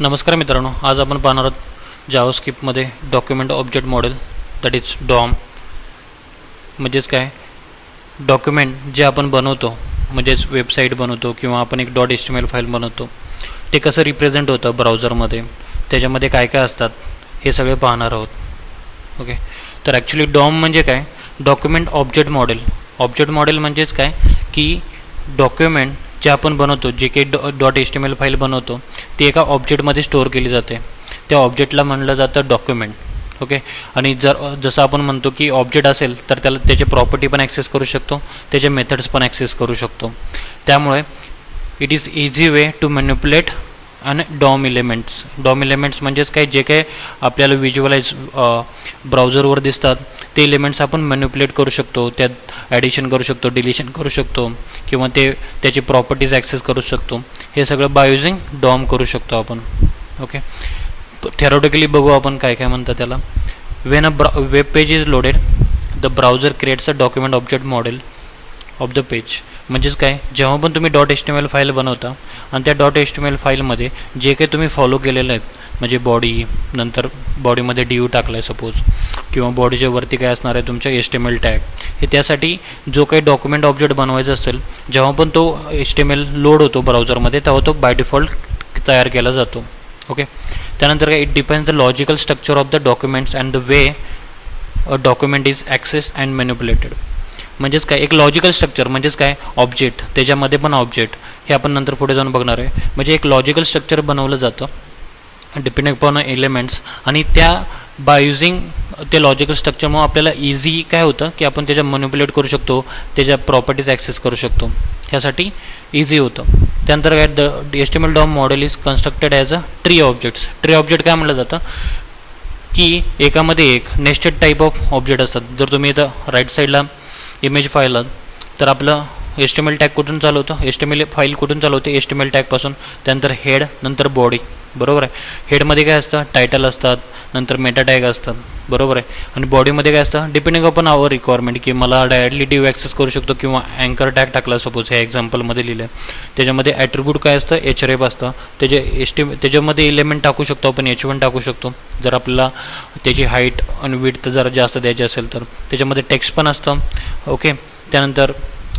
नमस्कार मित्रांनो, आज आपण पाहणार आहोत जावास्क्रिप्टमध्ये document object model that is DOM. म्हणजेच काय, डॉक्युमेंट जे आपण बनवतो म्हणजेच वेबसाईट बनवतो किंवा आपण एक .html फाईल बनवतो, ते कसं रिप्रेझेंट होतं ब्राउझरमध्ये, त्याच्यामध्ये काय काय असतात हे सगळे पाहणार आहोत. ओके, तर ॲक्च्युली डॉम म्हणजे काय, document object model. Object model म्हणजेच काय की डॉक्युमेंट जे आपण बनवतो, जे काही .html फाईल बनवतो, ती एका ऑब्जेक्टमध्ये स्टोअर केली जाते. त्या ऑब्जेक्टला म्हणलं जातं डॉक्युमेंट. ओके, आणि जसं आपण म्हणतो की ऑब्जेक्ट असेल तर त्याचे प्रॉपर्टी पण ॲक्सेस करू शकतो, त्याचे मेथड्स पण ॲक्सेस करू शकतो. त्यामुळे it is easy way to manipulate आणि डॉम एलिमेंट्स म्हणजेच काय, जे काय आपल्याला व्हिज्युअलाइज ब्राउझरवर दिसतात ते एलिमेंट्स आपण मॅन्युप्युलेट करू शकतो, त्यात ॲडिशन करू शकतो, डिलिशन करू शकतो किंवा त्याची प्रॉपर्टीज ॲक्सेस करू शकतो. हे सगळं बाय युझिंग डॉम करू शकतो आपण. ओके, थेरोटिकली बघू आपण काय काय म्हणतात त्याला. Wien web page is loaded, the browser creates a document object model of the page. म्हणजेच काय, जेव्हा पण तुम्ही .html फाईल बनवता आणि त्या .html फाईलमध्ये जे काही तुम्ही फॉलो केलेलं आहेत, म्हणजे बॉडी, नंतर बॉडीमध्ये DU टाकला आहे सपोज, किंवा बॉडीच्या वरती काय असणार आहे तुमच्या HTML टॅग, हे त्यासाठी जो काही डॉक्युमेंट ऑब्जेक्ट बनवायचा असेल, जेव्हा पण तो HTML लोड होतो ब्राउझरमध्ये तेव्हा तो बाय डिफॉल्ट तयार केला जातो. ओके, त्यानंतर काय, it depends the logical structure of the documents and the way a document is access and manipulated. म्हणजेच काय, एक लॉजिकल स्ट्रक्चर म्हणजेच काय, ऑब्जेक्ट, त्याच्यामध्ये पण ऑब्जेक्ट, हे आपण नंतर पुढे जाऊन बघणार आहे. म्हणजे एक लॉजिकल स्ट्रक्चर बनवलं जातं डिपेंडिंग अपॉन एलिमेंट्स, आणि त्या बाय युझिंग ते लॉजिकल स्ट्रक्चरमुळे आपल्याला इझी काय होतं की आपण त्याच्या मॅन्युप्युलेट करू शकतो, त्याच्या प्रॉपर्टीज ॲक्सेस करू शकतो, ह्यासाठी इझी होतं. त्यानंतर काय, the HTML DOM model is constructed as a tree objects. Tree object काय म्हटलं जातं की एकामध्ये एक नेस्टेड टाईप ऑफ ऑब्जेक्ट असतात. जर तुम्ही इथं राईट साईडला इमेज फाईल तर आपलं HTML टॅग कुठून चालू होतं, HTML फाईल कुठून चालू होते, HTML टॅगपासून. त्यानंतर हेड, नंतर बॉडी, बरोबर आहे. हेडमध्ये काय असतं, टायटल असतात, नंतर मेटा टॅग असतात, बरोबर आहे. आणि बॉडीमध्ये काय असतं, डिपेंडिंग अपॉन आवर रिक्वायरमेंट, की मला डायरेक्टली DU ॲक्सेस करू शकतो किंवा अँकर टॅग टाकला सपोज, ह्या एक्झाम्पलमध्ये लिहिलं आहे. त्याच्यामध्ये ॲट्रिब्यूट काय असतं, href असतं. त्याच्यामध्ये एलिमेंट टाकू शकतो आपण, h1 टाकू शकतो जर आपल्याला त्याची हाईट आणि विड्थ जरा जास्त द्यायची असेल तर. त्याच्यामध्ये टेक्स्ट पण असतं. ओके, त्यानंतर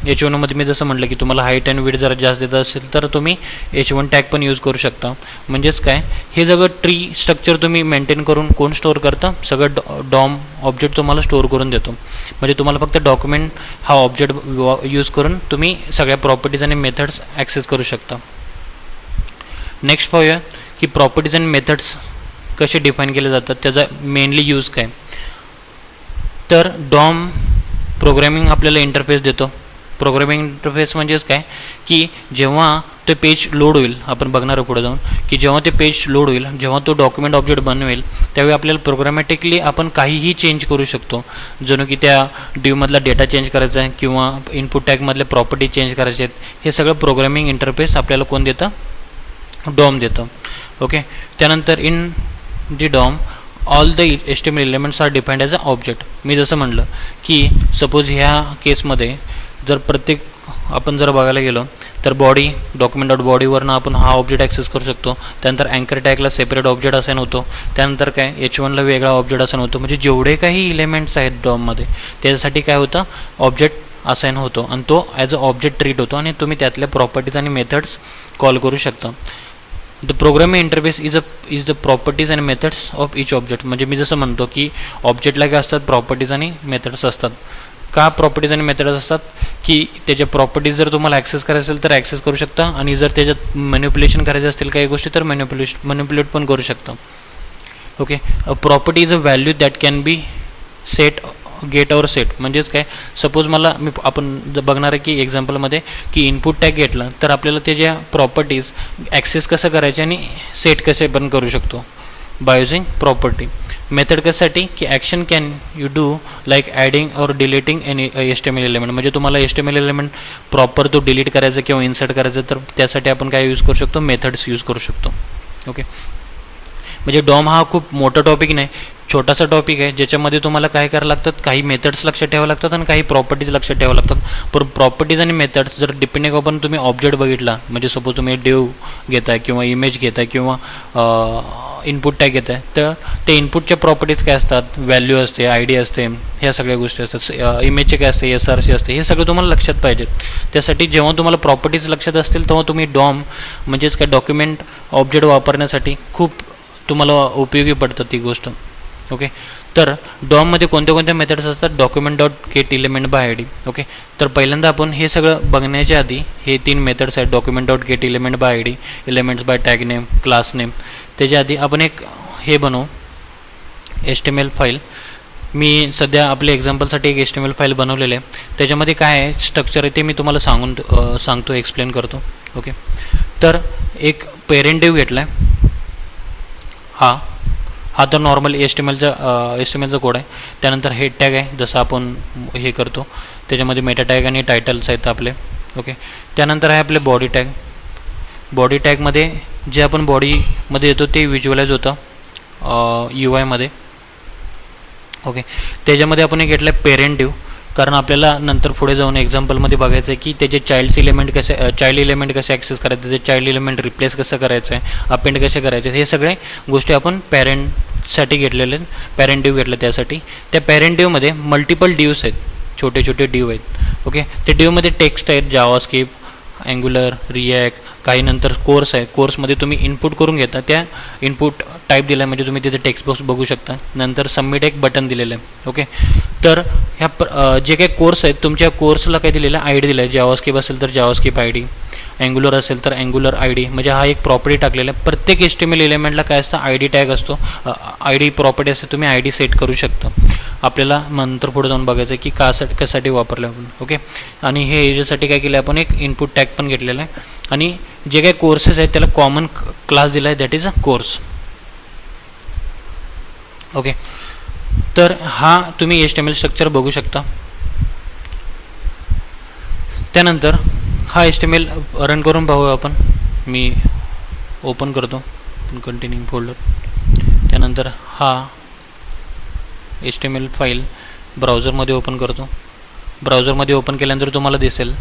H1मध्ये मी जसं म्हटलं की तुम्हाला हाईट अँड विड्थ जरा जास्त देत असेल तर तुम्ही H1 टॅग पण यूज करू शकता. म्हणजेच काय, हे सगळं ट्री स्ट्रक्चर तुम्ही मेंटेन करून कोण स्टोअर करता, सगळं डॉम ऑब्जेक्ट तुम्हाला स्टोअर करून देतो. म्हणजे तुम्हाला फक्त डॉक्युमेंट हा ऑब्जेक्ट यूज करून तुम्ही सगळ्या प्रॉपर्टीज आणि मेथड्स ॲक्सेस करू शकता. नेक्स्ट पाहूया की प्रॉपर्टीज आणि मेथड्स कसे डिफाईन केले जातात, त्याचा मेनली यूज काय. तर डॉम प्रोग्रॅमिंग आपल्याला इंटरफेस देतो. प्रोग्रामिंग इंटरफेस म्हणजेच काय की जेव्हा ते पेज लोड होईल, आपण बघणार पुढे जाऊन की जेव्हा ते पेज लोड होईल, जेव्हा तो डॉक्युमेंट ऑब्जेक्ट बनवेल, त्यावेळी आपल्याला प्रोग्रामॅटिकली आपण काहीही चेंज करू शकतो. जणू की त्या DUमधला डेटा चेंज करायचा आहे किंवा इनपुट टॅगमधल्या प्रॉपर्टी चेंज करायचे आहेत, हे सगळं प्रोग्रामिंग इंटरफेस आपल्याला कोण देतं, डॉम देतं. ओके, त्यानंतर in the DOM all the HTML elements are defined as a object. मी जसं म्हटलं की सपोज ह्या केसमध्ये जर प्रत्येक आपण जर बघायला गेलो तर बॉडी, डॉक्युमेंट डॉट बॉडीवरनं आपण हा ऑब्जेक्ट ॲक्सेस करू शकतो. त्यानंतर अँकर टॅगला सेपरेट ऑब्जेक्ट असाइन होतो. त्यानंतर काय, H1ला वेगळा ऑब्जेक्ट असाइन होतो. म्हणजे जेवढे काही एलिमेंट्स आहेत डॉममध्ये त्याच्यासाठी काय होतं, ऑब्जेक्ट असाइन होतो आणि तो ॲज अ ऑब्जेक्ट ट्रीट होतो आणि तुम्ही त्यातल्या प्रॉपर्टीज आणि मेथड्स कॉल करू शकता. The programming interface is the properties and methods of each object. म्हणजे मी जसं म्हणतो की ऑब्जेक्टला काय असतात, प्रॉपर्टीज आणि मेथड्स असतात. का प्रॉपर्टीज आणि मेथड्स असतात की त्याच्या प्रॉपर्टीज जर तुम्हाला ॲक्सेस करायचं असेल तर ॲक्सेस करू शकता, आणि जर त्याच्यात मॅन्युप्युलेशन करायचे असतील काही गोष्टी तर मॅन्युप्युलेट पण करू शकता. Okay, a property is a value that can be set, get और सेट. म्हणजेच काय, सपोज आपण बघणार आहे की एक्झाम्पलमध्ये की इनपुट टॅग घेतला तर आपल्याला त्याच्या प्रॉपर्टीज ॲक्सेस कसं करायचे आणि सेट कसे पण करू शकतो बाय युझिंग प्रॉपर्टी. मेथड कशासाठी की action can you do like adding और डिलीटिंग एनी HTML एलिमेंट. म्हणजे तुम्हाला HTML एलिमेंट प्रॉपर तो डिलीट करायचं किंवा इन्सर्ट करायचं तर त्यासाठी आपण काय यूज करू शकतो, मेथड्स यूज करू शकतो. ओके, म्हणजे डॉम हा खूप मोठा टॉपिक नाही, छोटासा टॉपिक आहे ज्याच्यामध्ये तुम्हाला काय करावं लागतात, काही मेथड्स लक्षात ठेवावं लागतात आणि काही प्रॉपर्टीज लक्षात ठेवावं लागतात. पण प्रॉपर्टीज आणि मेथड्स जर डिपेंडिंग आपण तुम्ही ऑब्जेक्ट बघितला, म्हणजे सपोज तुम्ही डिव घेताय किंवा इमेज घेताय किंवा इनपुट टॅग घेत आहे, तर ते इनपुटच्या प्रॉपर्टीज काय असतात, व्हॅल्यू असते, आय डी असते, ह्या सगळ्या गोष्टी असतात. इमेजचे काय असते, SRC असते, हे सगळं तुम्हाला लक्षात पाहिजेत. त्यासाठी जेव्हा तुम्हाला प्रॉपर्टीज लक्षात असतील तेव्हा तुम्ही डॉम म्हणजेच काय डॉक्युमेंट ऑब्जेक्ट वापरण्यासाठी खूप तुम्हाला उपयोगी पडतात ती गोष्ट. ओके, तर डॉममध्ये कोणत्या कोणत्या मेथड्स असतात, document dot get element by ID. Okay, तर पहिल्यांदा आपण हे सगळं बघण्याच्या आधी हे 3 मेथड्स आहेत, document dot get element by ID, elements by tag name, class name. त्याच्या आधी आपण एक हे बनवू HTML फाईल. मी सध्या आपल्या एक्झाम्पलसाठी एक HTML फाईल बनवलेलं आहे. त्याच्यामध्ये काय आहे स्ट्रक्चर आहे ते मी तुम्हाला सांगतो, एक्सप्लेन करतो. ओके, तर एक पेरेंट डिव्ह घेतला आहे, हा तर नॉर्मल HTMLचा कोड आहे. त्यानंतर हेड टॅग आहे, जसं आपण हे करतो त्याच्यामध्ये मेटा टॅग आणि टायटल्स आहेत आपले. ओके, त्यानंतर आहे आपले बॉडी टॅग. बॉडी टॅगमध्ये जे आपण बॉडीमध्ये येतो ते व्हिज्युअलाइज होतं UI मध्ये. ओके, त्याच्यामध्ये आपण एक घेतलं आहे पेरेंट डिव्ह, कारण आपल्याला नंतर पुढे जाऊन एक्झाम्पलमध्ये बघायचं आहे की त्याचे चाइल्ड इलेमेंट कसे ॲक्सेस करायचे, त्याचे चाइल्ड इलेमेंट रिप्लेस कसं करायचं आहे, अपेंड कसे करायचे, हे सगळे गोष्टी आपण पॅरेंटसाठी घेतलेले, पॅरेंट डिव्ह घेतलं त्यासाठी. त्या पॅरेंट डिव्हमध्ये मल्टिपल डिव्हस आहेत, छोटे छोटे डिव्ह आहेत. ओके, ते डिव्हमध्ये टेक्स्ट आहेत, जावास्क्रिप्ट, अँग्युलर, रिॲक्ट, काही नंतर कोर्स आहे. कोर्समध्ये तुम्ही इनपुट करून घेता, त्या इनपुट टाईप दिला आहे म्हणजे तुम्ही तिथे टेक्स्ट बॉक्स बघू शकता. नंतर सबमिट एक बटन दिलेलं आहे. ओके, तर ह्या जे काही कोर्स आहेत तुमच्या कोर्सला काय दिलेलं आहे, ID दिला आहे. जावास्क्रिप्ट असेल तर जावास्क्रिप्ट ID, अँग्युलर असेल तर अँग्युलर ID, म्हणजे हा एक प्रॉपर्टी टाकलेला आहे. प्रत्येक HTML एलिमेंटला काय असतं, ID टॅग असतो, ID प्रॉपर्टी असते, तुम्ही ID सेट करू शकता. आपल्याला नंतर पुढे जाऊन बघायचं आहे की कशासाठी वापरलं आपण. ओके, आणि हे याच्यासाठी काय केलं आपण एक इनपुट टॅग पण घेतलेला आहे. आणि जे काही कोर्सेस आहेत त्याला कॉमन क्लास दिला आहे, that is a course. Okay, तर हा तुम्ही HTML स्ट्रक्चर बघू शकता. त्यानंतर हा HTML रन करून पाहूया आपण. मी ओपन करतो कंटिन्यू फोल्डर. त्यानंतर हा HTML फाईल ब्राउझरमध्ये ओपन करतो. ब्राउझरमध्ये ओपन केल्यानंतर तुम्हाला दिसेल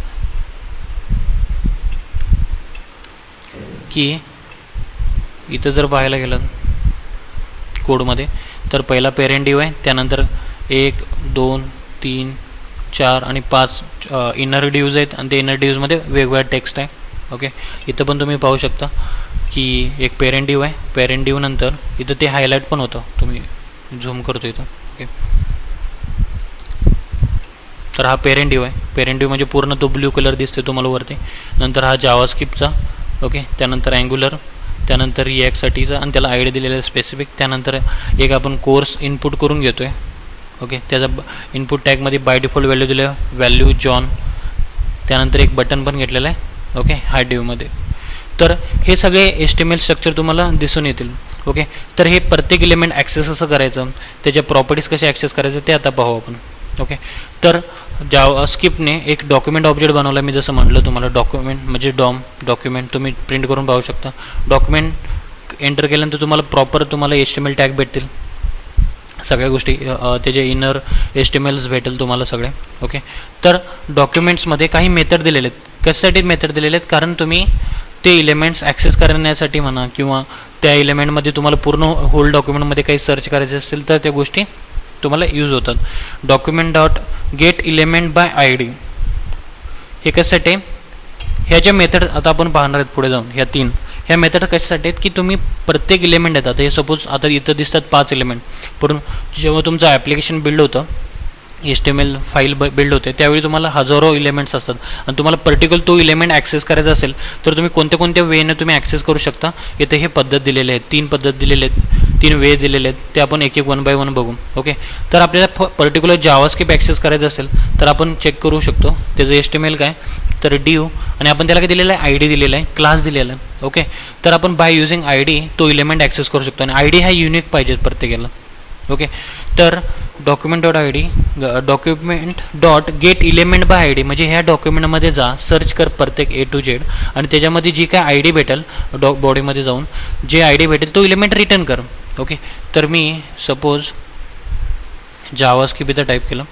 की इथं जर पाहायला गेलं कोडमध्ये तर पहिला पेरेंट डिव्ह आहे, त्यानंतर 1 2 3 4 आणि 5 इनर डिव्हज आहेत आणि ते इनर डिव्हजमध्ये वेगवेगळा टेक्स्ट आहे. ओके, इथं पण तुम्ही पाहू शकता की एक पेरेंट डिव्ह आहे. पेरेंट डिव्ह नंतर इथं ते हायलाईट पण होतं, तुम्ही झूम करतो इथं. ओके, तर हा पेरेंट डिव्ह आहे. पेरेंट डिव्ह म्हणजे पूर्ण तो ब्ल्यू कलर दिसते तुम्हाला वरती. नंतर हा जावास्क्रिप्टचा. ओके, त्यानंतर अँग्युलर, त्यानंतर रिॲक्टसाठीचा आणि त्याला ID दिलेला आहे स्पेसिफिक. त्यानंतर एक आपण कोर्स इनपुट करून घेतो आहे. ओके, त्याचा इनपुट टॅगमध्ये बाय डिफॉल्ट व्हॅल्यू दिलं आहे, व्हॅल्यू जॉन. त्यानंतर एक बटन पण घेतलेलं आहे. ओके, हाय डिव्हमध्ये. तर हे सगळे HTML स्ट्रक्चर तुम्हाला दिसून येतील. ओके, तर हे प्रत्येक एलिमेंट ॲक्सेस कसं करायचं, त्याच्या प्रॉपर्टीज कसे ॲक्सेस करायचं ते आता पाहू आपण. ओके, तर जावास्क्रिप्टने एक डॉक्युमेंट ऑब्जेक्ट बनवला. मी जसं म्हटलं तुम्हाला डॉक्युमेंट म्हणजे डॉक्युमेंट तुम्ही प्रिंट करून पाहू शकता. डॉक्युमेंट एंटर केल्यानंतर तुम्हाला प्रॉपर तुम्हाला HTML टॅग भेटतील, सगळ्या गोष्टी त्याचे इनर HTMLs भेटेल तुम्हाला सगळे. ओके, तर डॉक्युमेंट्समध्ये काही मेथड दिलेले आहेत. कशासाठी मेथड दिलेले आहेत, कारण तुम्ही ते एलिमेंट्स ॲक्सेस करण्यासाठी म्हणा किंवा त्या एलिमेंटमध्ये तुम्हाला पूर्ण होल डॉक्युमेंटमध्ये काही सर्च करायचे असेल तर त्या गोष्टी तुम्हाला यूज होतात. Document dot get element by ID हे कशासाठी, ह्याच्या मेथड आता आपण पाहणार आहेत पुढे जाऊन. ह्या मेथड कशासाठी आहेत की तुम्ही प्रत्येक एलिमेंट येतात. हे सपोज आता इथं दिसतात 5 एलिमेंट, पण जेव्हा तुमचं ॲप्लिकेशन बिल्ड होतं, HTML फाईल बिल्ड होते, त्यावेळी तुम्हाला हजारो एलिमेंट्स असतात आणि तुम्हाला पर्टिक्युलर तो एलिमेंट ॲक्सेस करायचा असेल तर तुम्ही कोणत्या वेने तुम्ही ॲक्सेस करू शकता. इथे हे पद्धत दिलेले आहेत, 3 पद्धत दिलेले आहेत, 3 वे दिलेले आहेत. ते आपण एक 1 बाय 1 बघू. ओके, तर आपल्याला पर्टिक्युलर जावास्क्रिप्ट ॲक्सेस करायचं असेल तर आपण चेक करू शकतो त्याचं HTML काय, तर डिव्ह, आणि आपण त्याला काय दिलेलं आहे, ID दिलेला आहे, क्लास दिलेला आहे. ओके, तर आपण बाय युझिंग ID तो एलिमेंट ॲक्सेस करू शकतो आणि ID हा युनिक पाहिजे प्रत्येकाला. ओके, तर document dot I D document dot get element by I D, म्हणजे ह्या डॉक्युमेंटमध्ये जा, सर्च कर प्रत्येक ए टू झेड आणि त्याच्यामध्ये जी काय आय डी भेटेल बॉडीमध्ये जाऊन जे आय डी भेटेल तो इलेमेंट रिटर्न कर. ओके, तर मी सपोज जावास्क्रिप्ट इथं टाईप केलं.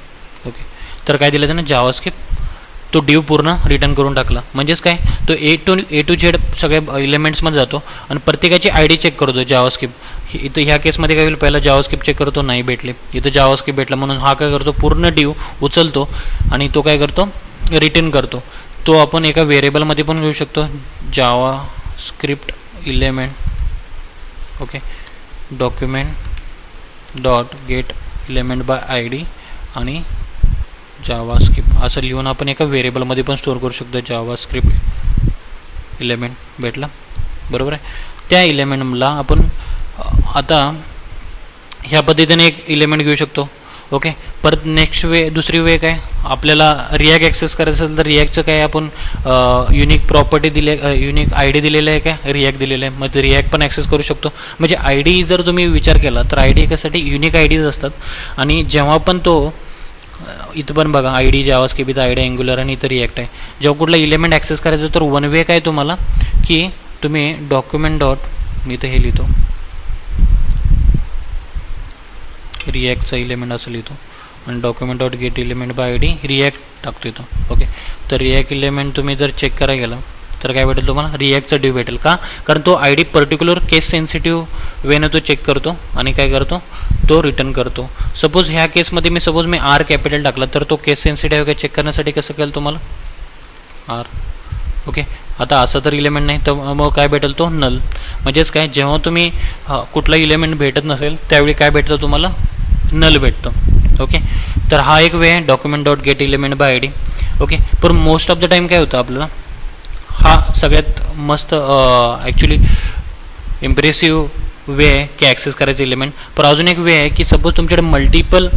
ओके, तर काय दिलं त्यानं जावास्क्रिप्ट, तो डिव पूर्ण रिटर्न करून टाकला. म्हणजेच काय, तो ए टू झेड सगळ्या इलेमेंट्समध्ये जातो आणि प्रत्येकाची आय डी चेक करतो जावास्क्रिप्ट. इथं ह्या केसमध्ये काय होईल, पहिला जावास्क्रिप्ट चेक करतो, नाही भेटले, इथं जावास्क्रिप्ट भेटला म्हणून हा काय करतो, पूर्ण डिव उचलतो आणि तो काय करतो, रिटर्न करतो. तो आपण एका व्हेरिएबलमध्ये पण घेऊ शकतो, JavaScript element. Okay, document dot get element by I D आणि जावास्क्रिप्ट असं लिहून आपण एका व्हेरिएबलमध्ये पण स्टोअर करू शकतो. जावास्क्रिप्ट इलेमेंट भेटला, बरोबर आहे. त्या इलेमेंटला आपण आता ह्या पद्धतीने एक इलेमेंट घेऊ शकतो. ओके, परत नेक्स्ट दुसरी वे काय, आपल्याला रिॲक्ट ॲक्सेस करायचं असेल तर रिॲक्टचं काय आपण unique property unique I D दिलेलं आहे काय, रिॲक्ट दिलेलं आहे, मग रिॲक्ट पण ॲक्सेस करू शकतो. म्हणजे आय डी जर तुम्ही विचार केला तर आय डी एकासाठी युनिक आय डीज असतात आणि जेव्हा पण तो इथं पण बघा आय डी जावास्क्रिप्ट, इथं आय डी अँग्युलर आणि इथं रिॲक्ट आहे. जेव्हा कुठला इलेमेंट ॲक्सेस करायचं तर वन वे काय तुम्हाला की तुम्ही डॉक्युमेंट डॉट, मी इथं हे लिहितो रिॲक्टचा इलेमेंट असं लिहितो आणि document dot get element by I D react टाकतो इथं. ओके, तर रिॲक्ट इलेमेंट तुम्ही जर चेक करायला गेला तर काय भेटेल तुम्हाला, रिॲक्टचा डिव भेटेल. का, कारण तो I D particular case sensitive वेनं तो चेक करतो आणि काय करतो, तो रिटर्न करतो. सपोज ह्या केसमध्ये मी आर कॅपिटल टाकला तर तो केस सेन्सिटिव्ह काय चेक करण्यासाठी कसं केलं तुम्हाला आर. ओके, आता असं तर इलेमेंट नाही तर मग काय भेटेल, तो नल. म्हणजेच काय, जेव्हा तुम्ही कुठला इलेमेंट भेटत नसेल त्यावेळी काय भेटतं तुम्हाला, नल भेटतं. ओके, तर हा एक वे आहे document dot get element by I D. Okay, पण मोस्ट ऑफ द टाईम काय होतं आपल्याला, हा सगळ्यात मस्त ॲक्च्युली इम्प्रेसिव्ह वे आहे की ॲक्सेस करायचं इलेमेंट. पण अजून एक वे आहे की सपोज तुमच्याकडे मल्टिपल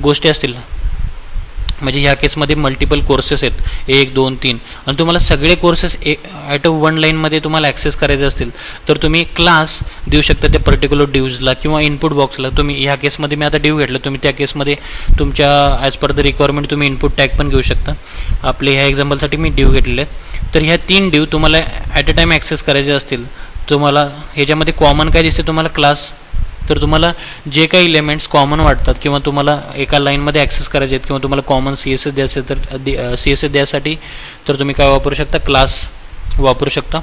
गोष्टी असतील, म्हणजे ह्या केसमध्ये मल्टिपल कोर्सेस आहेत 1 2 3 आणि तुम्हाला सगळे कोर्सेस ॲट अ वन लाईनमध्ये तुम्हाला ॲक्सेस करायचे असतील तर तुम्ही क्लास देऊ शकता त्या पर्टिक्युलर डिव्जला किंवा इनपुट बॉक्सला. तुम्ही ह्या केसमध्ये मी आता डिव घेतलं, तुम्ही त्या केसमध्ये तुमच्या ॲज पर द रिक्वायरमेंट तुम्ही इनपुट टॅग पण घेऊ शकता. आपले ह्या एक्झाम्पलसाठी मी डिव घेतलेले आहेत. तर ह्या 3 डिव तुम्हाला ॲट अ टाईम ॲक्सेस करायचे असतील, तुम्हाला ह्याच्यामध्ये कॉमन काय दिसते तुम्हाला, क्लास. तर तुम्हाला जे काही इलेमेंट्स कॉमन वाटतात किंवा तुम्हाला एका लाईनमध्ये ॲक्सेस करायचे आहेत किंवा तुम्हाला कॉमन सी एस एस द्यायचं तर सी एस एस द्यासाठी तर तुम्ही काय वापरू शकता, क्लास वापरू शकता.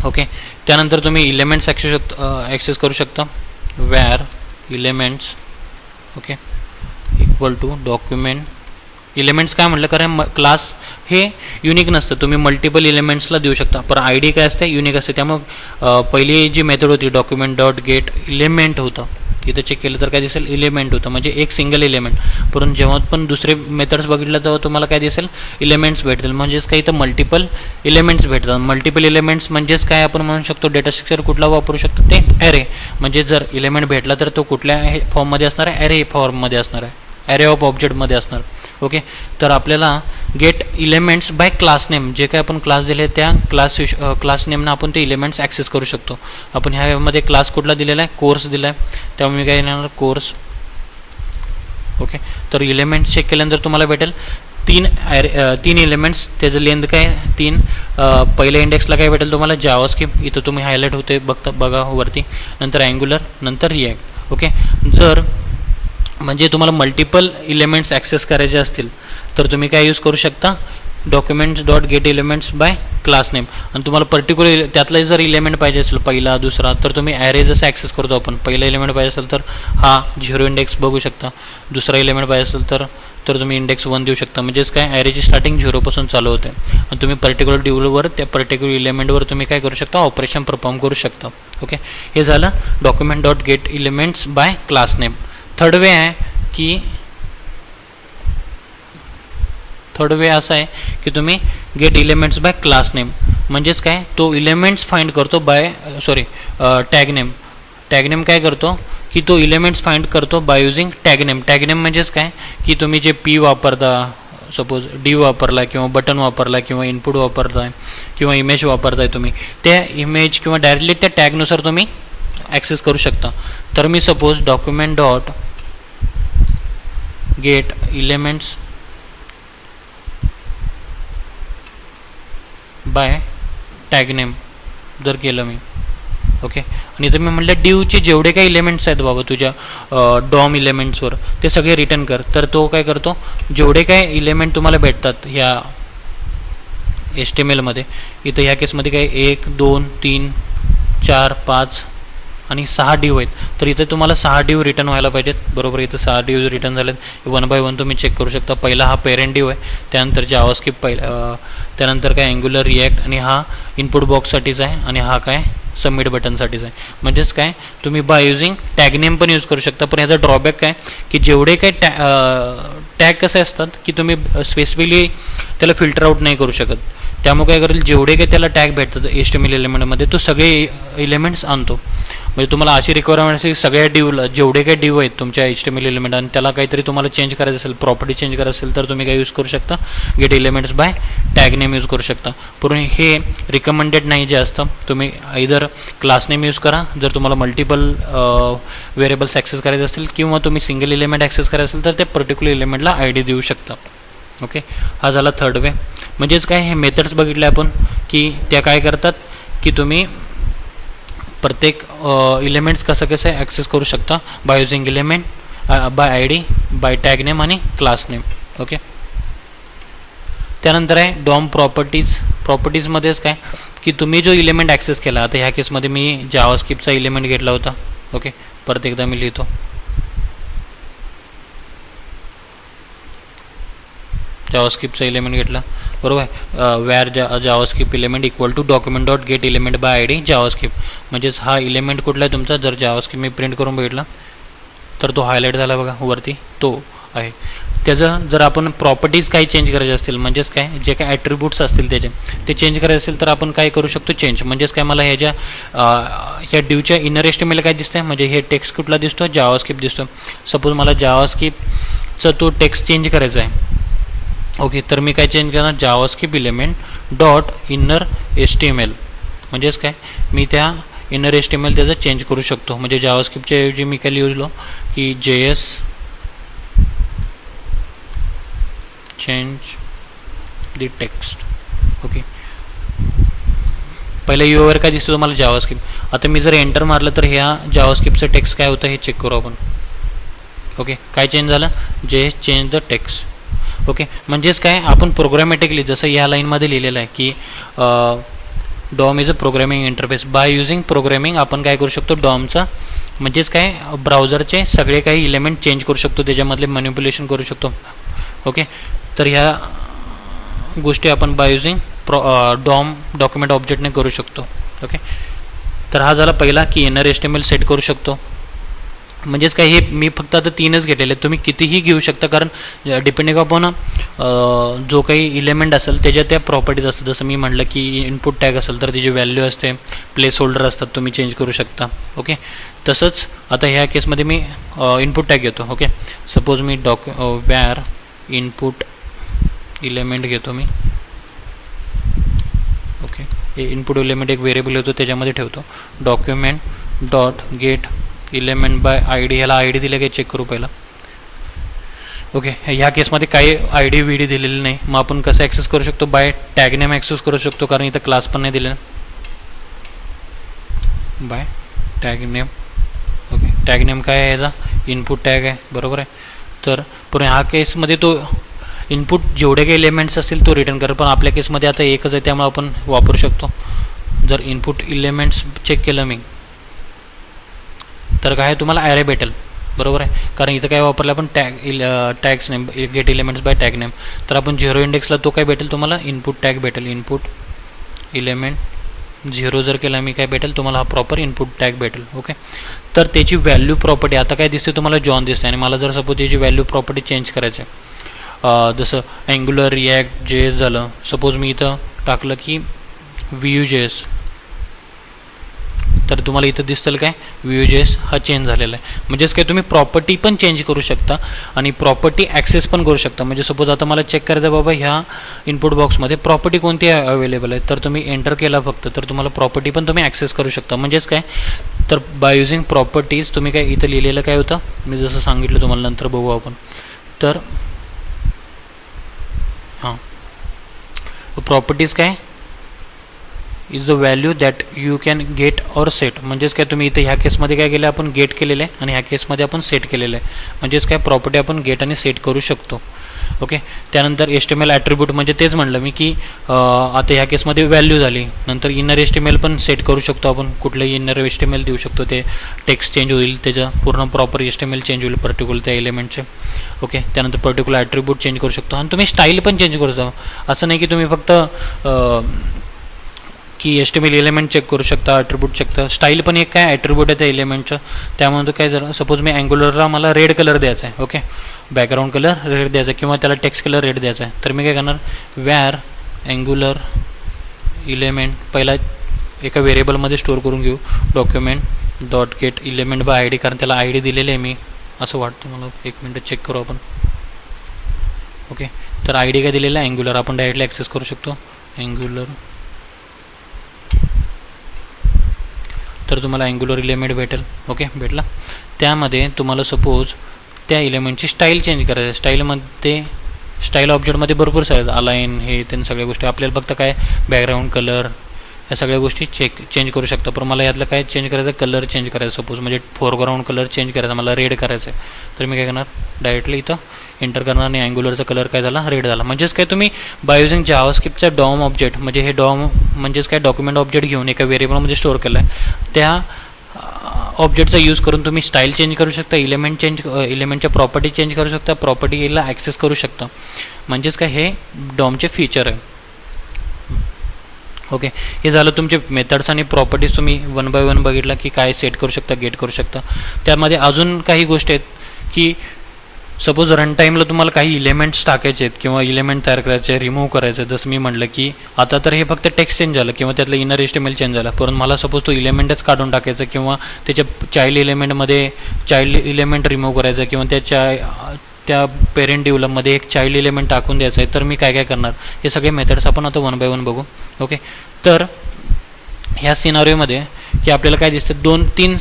ओके, त्यानंतर तुम्ही इलेमेंट्स ॲक्सेस करू शकता, var elements okay equal to document elements. काय म्हटलं, कारण क्लास हे युनिक नसतं, तुम्ही मल्टिपल इलेमेंट्सला देऊ शकता, पण आय डी काय असते, युनिक असते. त्यामुळे पहिली जी मेथड होती डॉक्युमेंट डॉट गेट इलेमेंट होतं, इथं चेक केलं तर काय दिसेल, इलेमेंट होतं, म्हणजे एक सिंगल इलेमेंट. परंतु जेव्हा पण दुसरे मेथड्स बघितलं तेव्हा तुम्हाला काय दिसेल, इलेमेंट्स भेटतील. म्हणजेच काय, इथं मल्टिपल इलेमेंट्स भेटतात. मल्टिपल इलेमेंट्स म्हणजेच काय, आपण म्हणू शकतो डेटा स्ट्रक्चर कुठला वापरू शकतो, ते ॲरे. म्हणजे जर इलेमेंट भेटला तर तो कुठल्या फॉर्ममध्ये असणार आहे, ॲरे फॉर्ममध्ये असणार आहे, ॲरे ऑफ ऑब्जेक्टमध्ये असणार. ओके, तर आपल्याला get elements by class name, जे काय आपण क्लास दिले त्या क्लास नेमनं आपण ते इलेमेंट्स ॲक्सेस करू शकतो. आपण ह्यामध्ये क्लास कुठला दिलेला आहे, कोर्स दिला आहे, त्यामुळे काय येणार, कोर्स. ओके, तर इलेमेंट्स चेक केल्यानंतर तुम्हाला भेटेल 3 इलेमेंट्स, त्याचं लेंथ काय 3. पहिल्या इंडेक्सला काय भेटेल तुम्हाला, जावास्क्रिप्ट, इथं तुम्ही हायलाईट होते बघा वरती, नंतर अँग्युलर, नंतर रिॲक्ट. ओके, जर म्हणजे तुम्हाला मल्टिपल इलेमेंट्स ॲक्सेस करायचे असतील तर तुम्ही काय यूज करू शकता, documents dot get elements by class name. आणि तुम्हाला पर्टिक्युलर त्यातला जर इलेमेंट पाहिजे असेल, पहिला दुसरा, तर तुम्ही ॲरे जसं ॲक्सेस करतो आपण, पहिला इलेमेंट पाहिजे असेल तर हा 0 इंडेक्स बघू शकता, दुसरा इलेमेंट पाहिजे असेल तर तुम्ही इंडेक्स 1 देऊ शकता. म्हणजेच काय, ॲरेची स्टार्टिंग 0 पासून चालू होते आणि तुम्ही पर्टिक्युलर ड्यूलवर त्या पर्टिक्युलर इलेमेंटवर तुम्ही काय करू शकता, ऑपरेशन परफॉर्म करू शकता. ओके, हे झालं document dot get elements by class name. Third way असा आहे की तुम्ही get elements by class name. म्हणजेच काय, तो इलेमेंट्स फाइंड करतो टॅग नेम. टॅग नेम काय करतो की तो इलेमेंट्स फाइंड करतो by using tag name. Tag name म्हणजेच काय की तुम्ही जे पी वापरता, सपोज डी वापरला किंवा बटन वापरला किंवा इनपुट वापरताय किंवा इमेज वापरताय, तुम्ही त्या इमेज किंवा डायरेक्टली त्या टॅगनुसार तुम्ही ॲक्सेस करू शकता. तर मी suppose document dot get elements by tag name जर केलं मी, ओके. आणि इथं मी म्हटलं डिवचे जेवढे काही इलेमेंट्स आहेत बाबा तुझ्या डॉम इलेमेंट्सवर ते सगळे रिटर्न कर. तर तो काय करतो, जेवढे काय इलेमेंट तुम्हाला भेटतात ह्या HTMLमध्ये, इथं ह्या केसमध्ये काय 1 2 3 4 5 आणि 6 डिव आहेत. तर इथे तुम्हाला 6 डिव रिटर्न व्हायला पाहिजेत, बरोबर. इथं 6 डिव रिटर्न झालेत. 1 बाय 1 तुम्ही चेक करू शकता. पहिला हा पेरेंट डिव आहे, त्यानंतर जावास्क्रिप्ट त्यानंतर काय अँग्युलर रिॲक्ट, आणि हा इनपुट बॉक्ससाठीच आहे, आणि हा काय सबमिट बटनसाठीच आहे. म्हणजेच काय तुम्ही बाय युझिंग टॅग नेम पण यूज करू शकता. पण ह्याचा ड्रॉबॅक काय की जेवढे काय टॅग कसे असतात की तुम्ही स्पेसिफिकली त्याला फिल्टर आउट नाही करू शकत. त्यामुळे काय करेल, जेवढे काही त्याला टॅग भेटतात HTML एलिमेंटमध्ये तो सगळे एलिमेंट्स आणतो. म्हणजे तुम्हाला अशी रिक्वायरमेंट असेल की सगळ्या डिवला जेवढे काही डिव आहेत तुमच्या HTML एलिमेंट, आणि त्याला काहीतरी तुम्हाला चेंज करायचं असेल, प्रॉपर्टी चेंज करायचं असेल, तर तुम्ही काय यूज करू शकता, gate elements by tag name use करू शकता. पण हे रिकमेंडेड नाही जे असतं. तुम्ही आयदर क्लास नेम यूज करा जर तुम्हाला मल्टिपल व्हेरिएबल्स ॲक्सेस करायचे असतील, किंवा तुम्ही सिंगल एलिमेंट ॲक्सेस करायचं असेल तर त्या पर्टिक्युलर एलिमेंटला ID देऊ शकता, ओके. हा झाला थर्ड वे. म्हणजेच काय हे मेथड्स बघितले आपण की त्या काय करतात की तुम्ही प्रत्येक इलेमेंट्स कसं ॲक्सेस करू शकता by using element by ID by tag name आणि क्लास नेम, ओके. त्यानंतर आहे डॉम प्रॉपर्टीजमध्येच काय की तुम्ही जो इलेमेंट ॲक्सेस केला, आता ह्या केसमध्ये मी जावास्क्रिप्टचा इलेमेंट घेतला होता, ओके. परत एकदा मी लिहितो, जावास्क्रिप्टचा एलिमेंट घेतला, बरोबर आहे. Var JavaScript element equal to document dot get element by ID JavaScript. म्हणजेच हा एलिमेंट कुठला आहे तुमचा, जर जावास्क्रिप्ट मी प्रिंट करून बघितला तर तो हायलाईट झाला बघा वरती, तो आहे. त्याचं जर आपण प्रॉपर्टीज काही चेंज करायचे असतील, म्हणजेच काय जे काय ॲट्रिब्यूट्स असतील त्याचे ते चेंज करायचे असेल तर आपण काय करू शकतो, चेंज. म्हणजेच काय मला ह्या डिवच्या इनर HTML काय दिसतंय, म्हणजे हे टेक्स्ट कुठला दिसतो, जावास्क्रिप्ट दिसतो. सपोज मला जावास्क्रिप्टचा तो टेक्स्ट चेंज करायचा आहे, ओके. तर मी काय चेंज करणार, JavaScript element dot inner HTML. म्हणजेच काय मी त्या इनर HTML त्याचा चेंज करू शकतो. म्हणजे जावास्क्रिप्टच्या ऐवजी मी काय लिहिलो की JS change the text, okay. पहिला UIवर काय दिसतो तुम्हाला, जावास्क्रिप्ट. आता मी जर एंटर मारलं तर ह्या जावास्क्रिप्टचं टेक्स्ट काय होतं हे चेक करू आपण, ओके. काय चेंज झालं, JS change the text, okay. म्हणजेच काय आपण प्रोग्रामॅटिकली जसं या लाईनमध्ये लिहिलेलं आहे की DOM is a programming interface. By using programming आपण काय करू शकतो, डॉमचा म्हणजेच काय ब्राउझरचे सगळे काही इलेमेंट चेंज करू शकतो, त्याच्यामधले मॅनिप्युलेशन करू शकतो, ओके. तर ह्या गोष्टी आपण बाय युझिंग डॉम डॉक्युमेंट ऑब्जेक्टने करू शकतो, ओके. तर हा झाला पहिला की इनर HTML सेट करू शकतो. म्हणजेच काय हे मी फक्त आता 3च घेतलेले आहेत, तुम्ही कितीही घेऊ शकता, कारण डिपेंडिंग अपॉन जो काही इलेमेंट असेल त्याच्या त्या प्रॉपर्टीज असतात. जसं मी म्हटलं की इनपुट टॅग असेल तर त्याची व्हॅल्यू असते, प्लेस होल्डर असतात, तुम्ही चेंज करू शकता, ओके. तसंच आता ह्या केसमध्ये मी इनपुट टॅग घेतो, ओके. सपोज मी वॅर इनपुट इलेमेंट घेतो मी, ओके. हे इनपुट एलिमेंट एक व्हेरिएबल होतो त्याच्यामध्ये ठेवतो, document dot get element by ID. ह्याला ID दिले काही चेक करू पहिला, ओके. ह्या केसमध्ये काही ID VD दिलेली नाही, मग आपण कसं ॲक्सेस करू शकतो, बाय टॅग नेम ॲक्सेस करू शकतो, कारण इथं क्लास पण नाही दिले, by tag name, okay. Tag name काय आहे याचा, इनपुट टॅग आहे, बरोबर आहे. तर पण ह्या केसमध्ये तो इनपुट जेवढे काही एलिमेंट्स असतील तो रिटर्न करेल, पण आपल्या केसमध्ये आता एकच आहे त्यामुळे आपण वापरू शकतो. जर इनपुट एलिमेंट्स चेक केलं मी तर काय तुम्हाला ॲरे भेटेल, बरोबर आहे. कारण इथं काय वापरलं आपण tags name gate elements by tag name. तर आपण 0 इंडेक्सला तो काय भेटेल तुम्हाला, इनपुट टॅग भेटेल, इनपुट एलिमेंट 0 जर केला मी काय भेटेल तुम्हाला, हा प्रॉपर इनपुट टॅग भेटेल, ओके. तर त्याची व्हॅल्यू प्रॉपर्टी आता काय दिसते तुम्हाला, जॉन दिसते. आणि मला जर सपोज त्याची व्हॅल्यू प्रॉपर्टी चेंज करायचं आहे, जसं अँग्युलर रिॲक्ट JS झालं, सपोज मी इथं टाकलं की Vue.js, तर तुम्हाला इथं दिसतं काय Vue.js हा चेंज झालेला आहे. म्हणजेच काय तुम्ही प्रॉपर्टी पण चेंज करू शकता आणि प्रॉपर्टी ॲक्सेस पण करू शकता. म्हणजे सपोज आता मला चेक करायचं बाबा ह्या इनपुट बॉक्समध्ये प्रॉपर्टी कोणती अवेलेबल आहे, तर तुम्ही एंटर केला फक्त तर तुम्हाला प्रॉपर्टी पण तुम्ही ॲक्सेस करू शकता. म्हणजेच काय तर बाय युझिंग प्रॉपर्टीज तुम्ही काय इथं लिहिलेलं काय होतं मी जसं सांगितलं तुम्हाला, नंतर बघू आपण तर हां, प्रॉपर्टीज काय is the value that you can get or set. म्हणजेच काय तुम्ही इथे ह्या केसमध्ये काय केलं आपण गेट केलेलं आहे आणि ह्या केसमध्ये आपण सेट केलेलं आहे. म्हणजेच काय प्रॉपर्टी आपण गेट आणि सेट करू शकतो. ओके. त्यानंतर HTML ॲट्रिब्यूट म्हणजे तेच म्हणलं मी की आता ह्या केसमध्ये व्हॅल्यू झाली. नंतर इनर HTML पण सेट करू शकतो आपण. कुठलंही इनर HTML देऊ शकतो. ते टेक्स्ट चेंज होईल, त्याचं पूर्ण प्रॉपर HTML चेंज होईल पर्टिक्युलर त्या एलिमेंटचे. ओके. त्यानंतर पर्टिक्युलर ॲट्रिब्यूट चेंज करू शकतो आणि तुम्ही स्टाईल पण चेंज करू शकता. असं नाही की तुम्ही फक्त की HTML एलिमेंट चेक करू शकता, ॲट्रिब्यूट चेक करता. स्टाईल पण एक काय ॲट्रिब्यूट आहे त्या एलिमेंटचं. त्यामध्ये काय जर सपोज मी अँग्युलरला मला रेड कलर द्यायचा आहे. ओके. बॅकग्राऊंड कलर रेड द्यायचा आहे किंवा त्याला टेक्स्ट कलर रेड द्यायचा आहे. तर मी काय करणार वॅर अँग्युलर इलेमेंट पहिला एका व्हेरिएबलमध्ये स्टोअर करून घेऊ. Document dot get element by ID, कारण त्याला ID दिलेले आहे मी असं वाटतं मला. एक मिनटं चेक करू आपण. ओके. तर ID काय दिलेला आहे अँग्युलर. आपण डायरेक्टली ॲक्सेस करू शकतो अँग्युलर. तर तुम्हाला अँग्युलर इलेमेंट भेटेल. ओके. भेटला. त्यामध्ये तुम्हाला सपोज त्या इलेमेंटची स्टाईल चेंज करायची. स्टाईलमध्ये स्टाईल ऑब्जेक्टमध्ये भरपूर सारे अलाईन हे त्यांनी सगळ्या गोष्टी आपल्याला फक्त काय बॅकग्राऊंड कलर या सगळ्या गोष्टी चेंज करू शकता. पण मला यातलं काय चेंज करायचं कलर चेंज करायचं. सपोज म्हणजे फोरग्राऊंड कलर चेंज करायचा मला रेड करायचं आहे. तर मी काय करणार डायरेक्टली इथं एंटर करणार आणि अँग्युलरचा कलर काय झाला रेड झाला. म्हणजेच काय तुम्ही बाय युझिंग जावास्क्रिप्टचा डॉम ऑब्जेक्ट म्हणजे हे डॉम म्हणजेच काय डॉक्युमेंट ऑब्जेक्ट घेऊन एका व्हेरिएबलमध्ये स्टोअर केला आहे. त्या ऑब्जेक्टचा यूज करून तुम्ही स्टाईल चेंज करू शकता, इलेमेंटच्या प्रॉपर्टी चेंज करू शकता, प्रॉपर्टीला ॲक्सेस करू शकता. म्हणजेच काय हे डॉमचे फीचर आहे. ओके. हे झालं तुमचे मेथड्स आणि प्रॉपर्टीज. तुम्ही वन बाय वन बघितला की काय सेट करू शकता, गेट करू शकता. त्यामध्ये अजून काही गोष्टी आहेत की सपोज रन टाईमला तुम्हाला काही इलेमेंट्स टाकायचे आहेत किंवा इलेमेंट तयार करायचे, रिमूव्ह करायचे. जसं मी म्हटलं की आता तर हे फक्त टेक्स्ट चेंज झालं किंवा त्यातलं इनर HTML चेंज झालं, परंतु मला सपोज तो इलेमेंटच काढून टाकायचं किंवा त्याच्या चाइल्ड इलेमेंटमध्ये चाइल्ड इलेमेंट रिमूव्ह करायचं किंवा त्या पेरेंट डिव्हलपमध्ये एक चाइल्ड इलेमेंट टाकून द्यायचं आहे. तर मी काय काय करणार हे सगळे मेथड्स आपण आता वन बाय वन बघू. ओके. तर ह्या सिनारिओमध्ये की आपल्याला काय दिसतं 2-3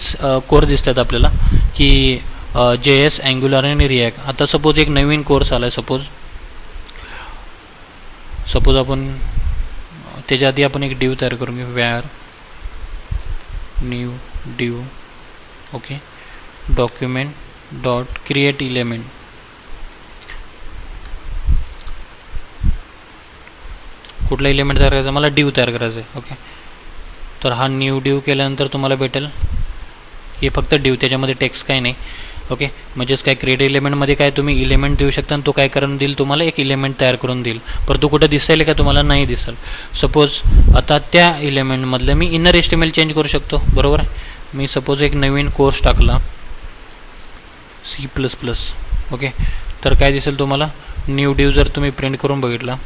कोर्स दिसतात आपल्याला की JS, अँग्युलर आणि रिॲक्ट. आता सपोज एक नवीन कोर्स आला आहे. सपोज आपण त्याच्या आधी आपण एक डिव तयार करून घेऊ. वॅर न्यू डिव. Okay. Document dot create element. कुठला इलेमेंट तयार करायचा मला डिव तयार करायचं आहे. ओके. तर हा न्यू डिव केल्यानंतर तुम्हाला भेटेल हे फक्त डिव, त्याच्यामध्ये टेक्स्ट काय नाही. ओके. म्हणजेच काय क्रिएट इलेमेंटमध्ये काय तुम्ही इलेमेंट देऊ शकता आणि तो काय करून देईल तुम्हाला एक इलेमेंट तयार करून देईल. पण तो कुठं दिसेल का तुम्हाला नाही दिसेल. सपोज आता त्या इलेमेंटमधलं मी इनर HTML चेंज करू शकतो. बरोबर आहे. मी सपोज एक नवीन कोर्स टाकला C++. ओके. तर काय दिसेल तुम्हाला न्यू डिव जर तुम्ही प्रिंट करून बघितला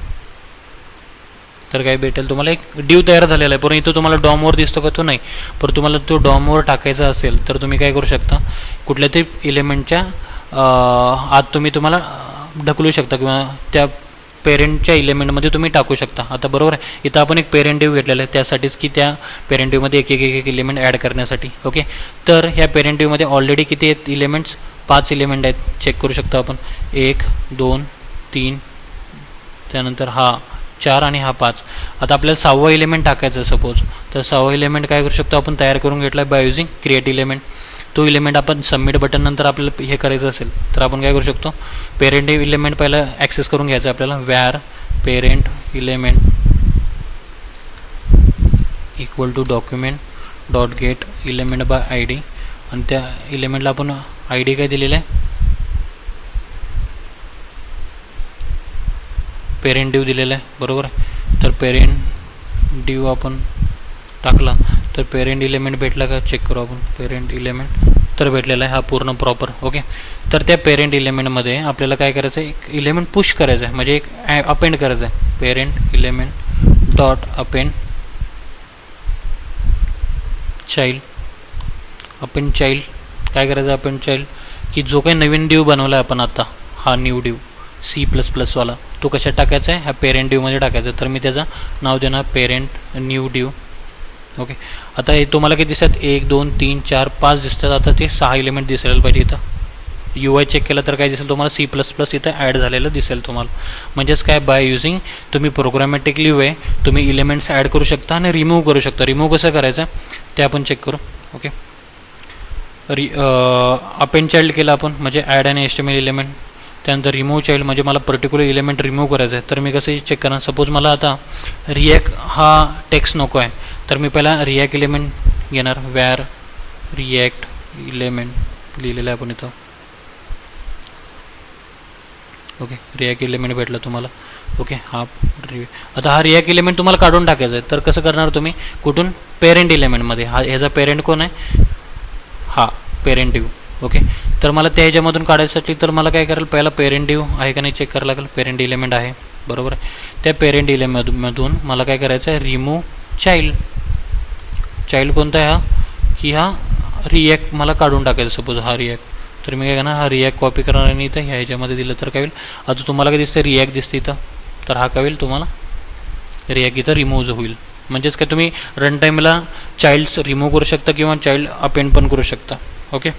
तर काय भेटेल तुम्हाला एक डिव तयार झालेला आहे. पण इथं तुम्हाला डॉमवर दिसतो का तो नाही. पण तुम्हाला तो डॉमवर टाकायचा असेल तर तुम्ही काय करू शकता कुठल्या तरी इलेमेंटच्या आत तुम्हाला ढकलू शकता किंवा त्या पेरेंटच्या इलेमेंटमध्ये तुम्ही टाकू शकता. आता बरोबर आहे. इथं आपण एक पेरेंट डिव घेतलेला आहे त्यासाठीच की त्या पेरेंट डिवमध्ये एक इलेमेंट ॲड करण्यासाठी. ओके. तर ह्या पेरेंट डिवमध्ये ऑलरेडी किती आहेत इलेमेंट्स 5 इलेमेंट आहेत. चेक करू शकतो आपण 1 2 3 त्यानंतर हा 4 आणि हा 5. आता आपल्याला 6वा इलेमेंट टाकायचं सपोज. तर 6वा इलेमेंट काय करू शकतो आपण तयार करून घेतला बाय युझिंग क्रिएट इलेमेंट. तो इलेमेंट आपण सबमिट बटन नंतर आपल्याला हे करायचं असेल तर आपण काय करू शकतो पेरेंट इलेमेंट पहिला ॲक्सेस करून घ्यायचं आपल्याला. Var parent element equal to document dot get element by ID आणि त्या इलेमेंटला आपण ID काय दिलेलं आहे पेरेंट डिव दिलेला आहे. बरोबर आहे. तर पेरेंट डिव आपण टाकला तर पेरेंट इलेमेंट भेटला का चेक करू आपण. पेरेंट इलेमेंट तर भेटलेला आहे हा पूर्ण प्रॉपर. ओके. तर त्या पेरेंट इलेमेंटमध्ये आपल्याला काय करायचं आहे एक इलेमेंट पुश करायचं आहे म्हणजे एक अपेंड करायचं आहे. Parent element dot append child. Append child काय करायचं अपेंड चाइल्ड की जो काही नवीन डिव बनवला आहे आपण आता हा न्यू डिव C++ वाला तो कशात टाकायचा आहे ह्या पेरेंट डिवमध्ये टाकायचा. तर मी त्याचं नाव देणार पेरेंट न्यू डिव. ओके. आता हे तुम्हाला किती दिसतात 1 2 3 4 5 दिसतात. आता ते 6 इलेमेंट दिसायला पाहिजे इथं. UI चेक केला तर काय दिसेल तुम्हाला C++ इथं ॲड झालेलं दिसेल तुम्हाला. म्हणजेच काय, बाय युजिंग तुम्ही प्रोग्रामॅटिकली वे तुम्ही इलेमेंट्स ॲड करू शकता आणि रिमूव्ह करू शकता. रिमूव्ह कसं करायचं ते आपण चेक करू. ओके, अपेंड चाइल्ड केलं आपण म्हणजे ॲड आणि HTML इलेमेंट. त्यानंतर रिमूव्ह चाइल्ड म्हणजे मला पर्टिक्युलर इलेमेंट रिमूव्ह करायचं आहे. तर मी कसं चेक करणार, सपोज मला आता रिॲक्ट हा टेक्स्ट नको आहे, तर मी पहिला रिॲक्ट इलेमेंट घेणार. वॅर रिॲक्ट इलेमेंट लिहिलेलं आहे आपण इथं. ओके, रिॲक्ट इलेमेंट भेटला तुम्हाला. ओके, आता हा रिॲक्ट इलेमेंट तुम्हाला काढून टाकायचा आहे. तर कसं करणार तुम्ही, कुठून, पेरेंट इलेमेंटमध्ये. ह्याचा पेरेंट कोण आहे, हा पेरेंट डिव्ह. ओके, तर मला त्या ह्याच्यामधून काढायसाठी तर मला काय करायला, पहिला पेरेंट डिव्ह आहे का नाही चेक करायला लागेल. पेरेंट इलेमेंट आहे, बरोबर आहे. त्या पेरेंट इलेमेंटमधून मला काय करायचं आहे, रिमूव्ह चाइल्ड. चाइल्ड कोणता आहे, हा की हा रिॲक्ट मला काढून टाकायचं. सपोज हा रिॲक्ट, तर मी काय करणार, हा रिॲक्ट कॉपी करणार आणि इथं ह्या ह्याच्यामध्ये दिलं तर काय होईल, आता तुम्हाला काय दिसतं, रिॲक्ट दिसते इथं. तर हा काय होईल, तुम्हाला रिॲक्ट इथं रिमूव्ह होईल. म्हणजेच काय, तुम्ही रन टाईमला चाइल्ड्स रिमूव्ह करू शकता किंवा चाइल्ड अपेंड पण करू शकता. ओके,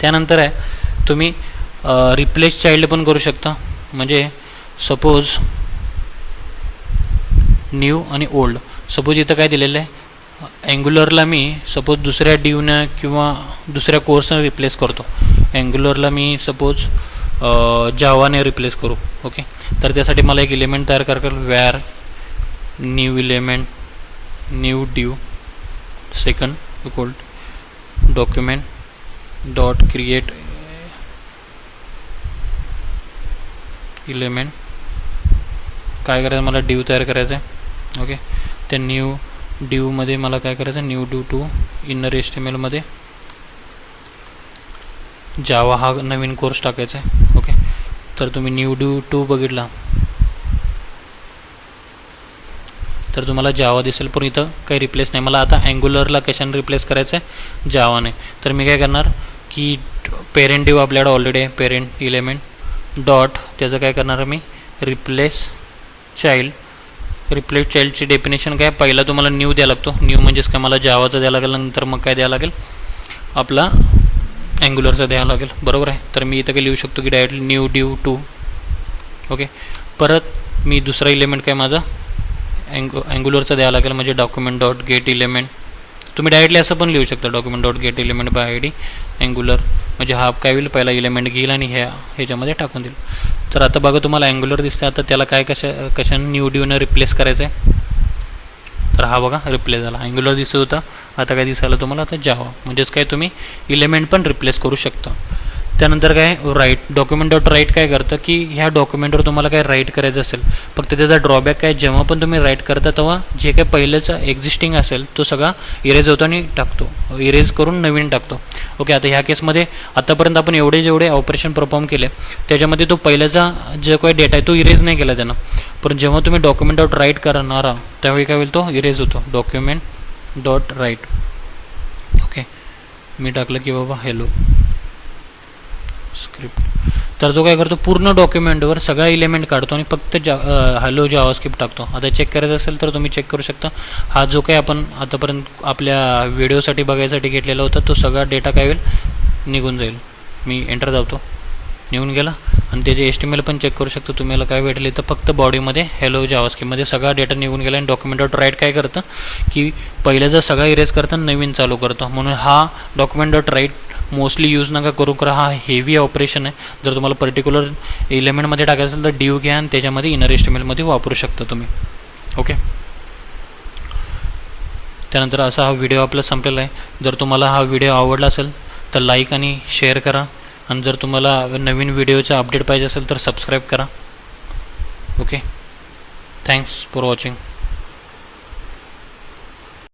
त्यानंतर आहे तुम्ही रिप्लेस चाइल्ड पण करू शकता. म्हणजे सपोज न्यू आणि ओल्ड. सपोज इथं काय दिलेलं आहे, अँग्युलरला मी सपोज दुसऱ्या डिवनं किंवा दुसऱ्या कोर्सनं रिप्लेस करतो. अँग्युलरला मी सपोज जावाने रिप्लेस करू. ओके, तर त्यासाठी मला एक इलेमेंट तयार करायला, वॅर न्यू इलेमेंट न्यू डिव second equal document dot create element. काय करायचं, मला डिव तयार करायचं आहे. ओके, त्या न्यू डिवमध्ये मला काय करायचं, न्यू डिव टू इनर HTMLमध्ये जावा हा नवीन कोर्स टाकायचा आहे. ओके, तर तुम्ही न्यू डिव टू बघितला तर तुम्हाला जावा दिसेल, पण इथं काही रिप्लेस नाही. मला आता अँग्युलरला कशाने रिप्लेस करायचं आहे, जावाने. तर मी काय करणार की पेरेंट डिव आपल्याकडे ऑलरेडी आहे, पेरेंट इलेमेंट डॉट त्याचं काय करणार मी, रिप्लेस चाइल्ड. रिप्लेस चाइल्डची डेफिनेशन काय, पहिला तुम्हाला न्यू द्यायला लागतो. न्यू म्हणजेच काय, मला जावाचा द्यायला लागेल, नंतर मग काय द्यायला लागेल, आपला अँग्युलरचा द्यावं लागेल, बरोबर आहे. तर मी इथं काय लिहू शकतो की डायरेक्टली न्यू डिव टू. ओके, परत मी दुसरा इलेमेंट काय माझा अँग्युलरचा द्यावं लागेल, म्हणजे डॉक्युमेंट डॉट गेट इलेमेंट. तुम्ही डायरेक्टली असं पण लिहू शकता, document dot get element by ID Angular. म्हणजे हा काय होईल, पहिला इलेमेंट घेईल आणि ह्याच्यामध्ये टाकून देईल. तर आता बघा तुम्हाला अँग्युलर दिसते. आता त्याला काय कशाने न्यू डिवनं रिप्लेस करायचं आहे, तर हा बघा रिप्लेस झाला. अँग्युलर दिसत होता, आता काय दिसायला तुम्हाला, आता जावा. म्हणजेच काय, तुम्ही इलेमेंट पण रिप्लेस करू शकता. त्यानंतर काय, राईट. डॉक्युमेंट डॉट राईट काय करतं की ह्या डॉक्युमेंटवर तुम्हाला काय राईट करायचं असेल, फक्त त्याचा ड्रॉबॅक काय, जेव्हा पण तुम्ही राईट करता तेव्हा जे काही पहिलेचा एक्झिस्टिंग असेल तो सगळा इरेज होतो आणि टाकतो, इरेज करून नवीन टाकतो. ओके, आता ह्या केसमध्ये आतापर्यंत आपण जेवढे ऑपरेशन परफॉर्म केले त्याच्यामध्ये तो पहिल्याचा जो काही डेटा आहे तो इरेज नाही केला त्यानं. पण जेव्हा तुम्ही डॉक्युमेंट डॉट राईट करणार आहात त्यावेळी काय होईल, तो इरेज होतो. Document dot write. ओके, मी टाकलं की बाबा हॅलो स्क्रिप्ट. तर तो काय करतो, पूर्ण डॉक्युमेंटवर सगळा इलेमेंट काढतो आणि फक्त हॅलो जावास्क्रिप्ट टाकतो. आता चेक करायचं असेल तर तुम्ही चेक करू शकता. हा जो काही आपण आतापर्यंत आपल्या व्हिडिओसाठी बघायसाठी घेतलेला होता तो सगळा डेटा काय होईल, निघून जाईल. मी एंटर दाबतो, निघून गेला. आणि त्याचे HTML पण चेक करू शकतो तुम्हाला काय भेटले, तर फक्त बॉडीमध्ये हॅलो जावास्क्रिप्टमध्ये सगळा डेटा निघून गेला. आणि डॉक्युमेंट डॉट राईट काय करतं की पहिल्याचा सगळा इरेज करतं, नवीन चालू करतो. म्हणून हा document dot write mostly use नका करू, करा. हा हेवी ऑपरेशन आहे. जर तुम्हाला पर्टिक्युलर एलिमेंटमध्ये टाकायचं असेल तर डिव घ्या आणि त्याच्यामध्ये इनर HTMLमध्ये वापरू शकता तुम्ही. ओके, त्यानंतर असा हा व्हिडिओ आपला संपलेला आहे. जर तुम्हाला हा व्हिडिओ आवडला असेल तर लाईक आणि शेअर करा. आणि जर तुम्हाला नवीन व्हिडिओचा अपडेट पाहिजे असेल तर सबस्क्राईब करा. Okay, thanks for watching.